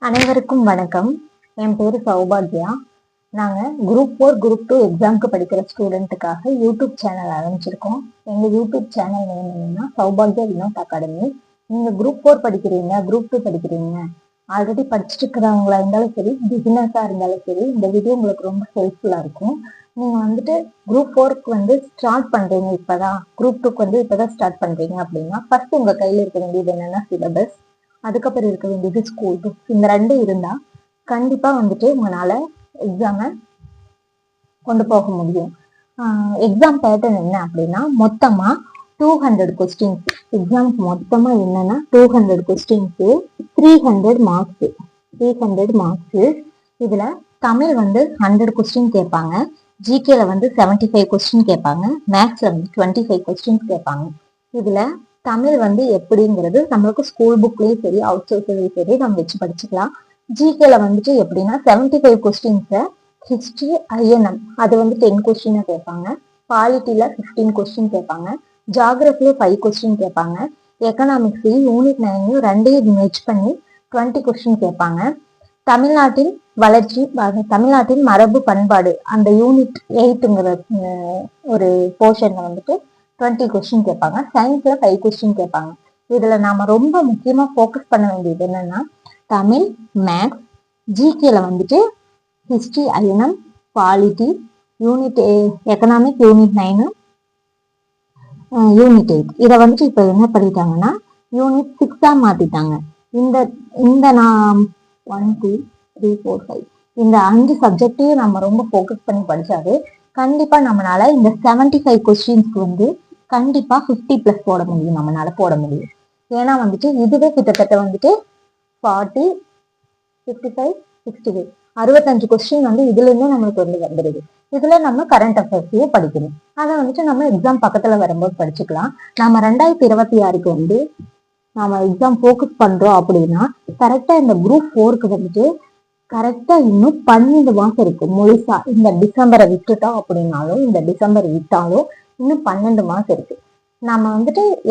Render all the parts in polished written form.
அனைவருக்கும் வணக்கம். என் பேரு சௌபாக்யா. நாங்க குரூப் 4 குரூப் 2 எக்ஸாம்க்கு படிக்கிற ஸ்டூடெண்ட்டுக்காக யூடியூப் சேனல் ஆரம்பிச்சிருக்கோம். எங்க யூடியூப் சேனல் நேம் என்னன்னா சௌபாக்யா வினோத் அகாடமி. நீங்க குரூப் 4 படிக்கிறீங்க, குரூப் 2 படிக்கிறீங்க, ஆல்ரெடி படிச்சுட்டு இருக்கிறவங்களா இருந்தாலும் சரி, பிகினர்ஸா இருந்தாலும் சரி, இந்த வீடியோ உங்களுக்கு ரொம்ப ஹெல்ப்ஃபுல்லா இருக்கும். நீங்க குரூப் 4க்கு ஸ்டார்ட் பண்றீங்க, இப்பதான் குரூப் 2க்கு இப்பதான் ஸ்டார்ட் பண்றீங்க அப்படின்னா ஃபர்ஸ்ட் உங்க கையில இருக்க வேண்டியது என்னன்னா சிலபஸ், அதுக்கப்புறம் இருக்க வேண்டியது ஸ்கூல் புக். இந்த ரெண்டும் இருந்தா கண்டிப்பா உங்களால எக்ஸாம கொண்டு போக முடியும். எக்ஸாம் பேட்டர்ன் என்ன அப்படின்னா மொத்தமா 200 கொஸ்டின்ஸ். எக்ஸாம்க்கு மொத்தமா என்னன்னா 200 கொஸ்டின்ஸ், 300 மார்க்ஸ். 300 மார்க்ஸ். இதுல தமிழ் 100 கொஸ்டின் கேட்பாங்க, ஜிகேல 75 கொஸ்டின் கேட்பாங்க, மேக்ஸ்ல 25 கொஸ்டின்ஸ் கேட்பாங்க. இதுல தமிழ் எப்படிங்கிறது நம்மளுக்கு ஸ்கூல் புக்லயும் சரி, அவுட் சோர்ஸ்லயும் சரி நம்ம வச்சு படிச்சுக்கலாம். ஜிகேல எப்படின்னா 75 கொஸ்டின்ஸ ஹிஸ்டரி, ஐஎன்எம் அது 10 கொஸ்டினா கேட்பாங்க, பாலிட்டியில 15 கொஸ்டின் கேட்பாங்க, ஜியாகிரபில 5 கொஸ்டின் கேட்பாங்க, எக்கனாமிக்ஸ் யூனிட் 9 ரெண்டையும் மேட்ச் பண்ணி 20 கொஸ்டின் கேட்பாங்க. தமிழ்நாட்டின் வளர்ச்சி, தமிழ்நாட்டின் மரபு பண்பாடு அந்த யூனிட் 8ங்கிற ஒரு போர்ஷன்ல 20 கொஸ்டின் கேட்பாங்க. சயின்ஸ்ல 5 கொஸ்டின் கேட்பாங்க. இதுல நாம ரொம்ப முக்கியமா ஃபோக்கஸ் பண்ண வேண்டியது என்னன்னா தமிழ், மேக்ஸ், ஜிகேல history, INM, polity, unit economic unit 9, unit 8. இதை இப்ப என்ன பண்ணிட்டாங்கன்னா யூனிட் 6ஆ மாத்திட்டாங்க. இந்த இந்த நான் 1 2 3 4 5 இந்த 5 சப்ஜெக்டையும் நம்ம ரொம்ப ஃபோக்கஸ் பண்ணி படிச்சாவே கண்டிப்பா நம்மளால இந்த 75 கொஸ்டின்ஸ்க்கு கண்டிப்பா 50+ போட முடியும், நம்மளால போட முடியும். ஏன்னா இதுவே கிட்டத்தட்ட 40 55 65 65 கொஸ்டின் இதுல இருந்தே நம்மளுக்கு வந்துடுது. இதுல நம்ம கரண்ட் அஃபேர்ஸையும் படிக்கணும். அதை நம்ம எக்ஸாம் பக்கத்துல வரும்போது படிச்சுக்கலாம். நம்ம 2026க்கு நாம எக்ஸாம் ஃபோக்கஸ் பண்றோம் அப்படின்னா கரெக்டா இந்த குரூப் 4க்கு கரெக்டா இன்னும் 12 மாசம் இருக்கு முழுசா. இந்த டிசம்பரை விட்டுட்டோம் அப்படின்னாலும், இந்த டிசம்பர் விட்டாலும் இன்னும் 12 மாசம் இருக்கு. நம்ம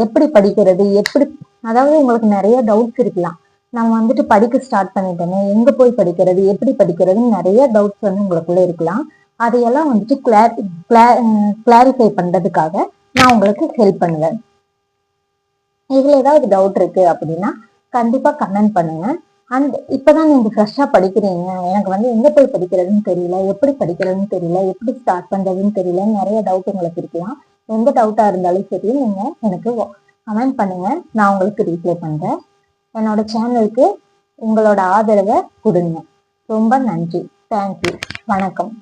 எப்படி படிக்கிறது, அதாவது உங்களுக்கு நிறைய டவுட்ஸ் இருக்கலாம். நம்ம படிக்க ஸ்டார்ட் பண்ணிட்டோமே, எங்க போய் படிக்கிறது, எப்படி படிக்கிறதுன்னு நிறைய டவுட்ஸ் உங்களுக்குள்ள இருக்கலாம். அதையெல்லாம் கிளாரிஃபை பண்றதுக்காக நான் உங்களுக்கு ஹெல்ப் பண்ணுவேன். இதுல ஏதாவது டவுட் இருக்கு அப்படின்னா கண்டிப்பா கமெண்ட் பண்ணுங்க. அண்ட் இப்பதான் நீங்க ஃப்ரெஷ்ஷா படிக்கிறீங்க, எனக்கு எங்க போய் படிக்கிறதுன்னு தெரியல, எப்படி படிக்கிறதுன்னு தெரியல, எப்படி ஸ்டார்ட் பண்றதுன்னு தெரியல, நிறைய டவுட் உங்களுக்கு இருக்கலாம். எந்த டவுட்டா இருந்தாலும் சரி நீங்க எனக்கு கமெண்ட் பண்ணுங்க, நான் உங்களுக்கு ரீப்ளை பண்றேன். என்னோட சேனலுக்கு உங்களோட ஆதரவை கொடுங்க. ரொம்ப நன்றி. தேங்க்யூ. வணக்கம்.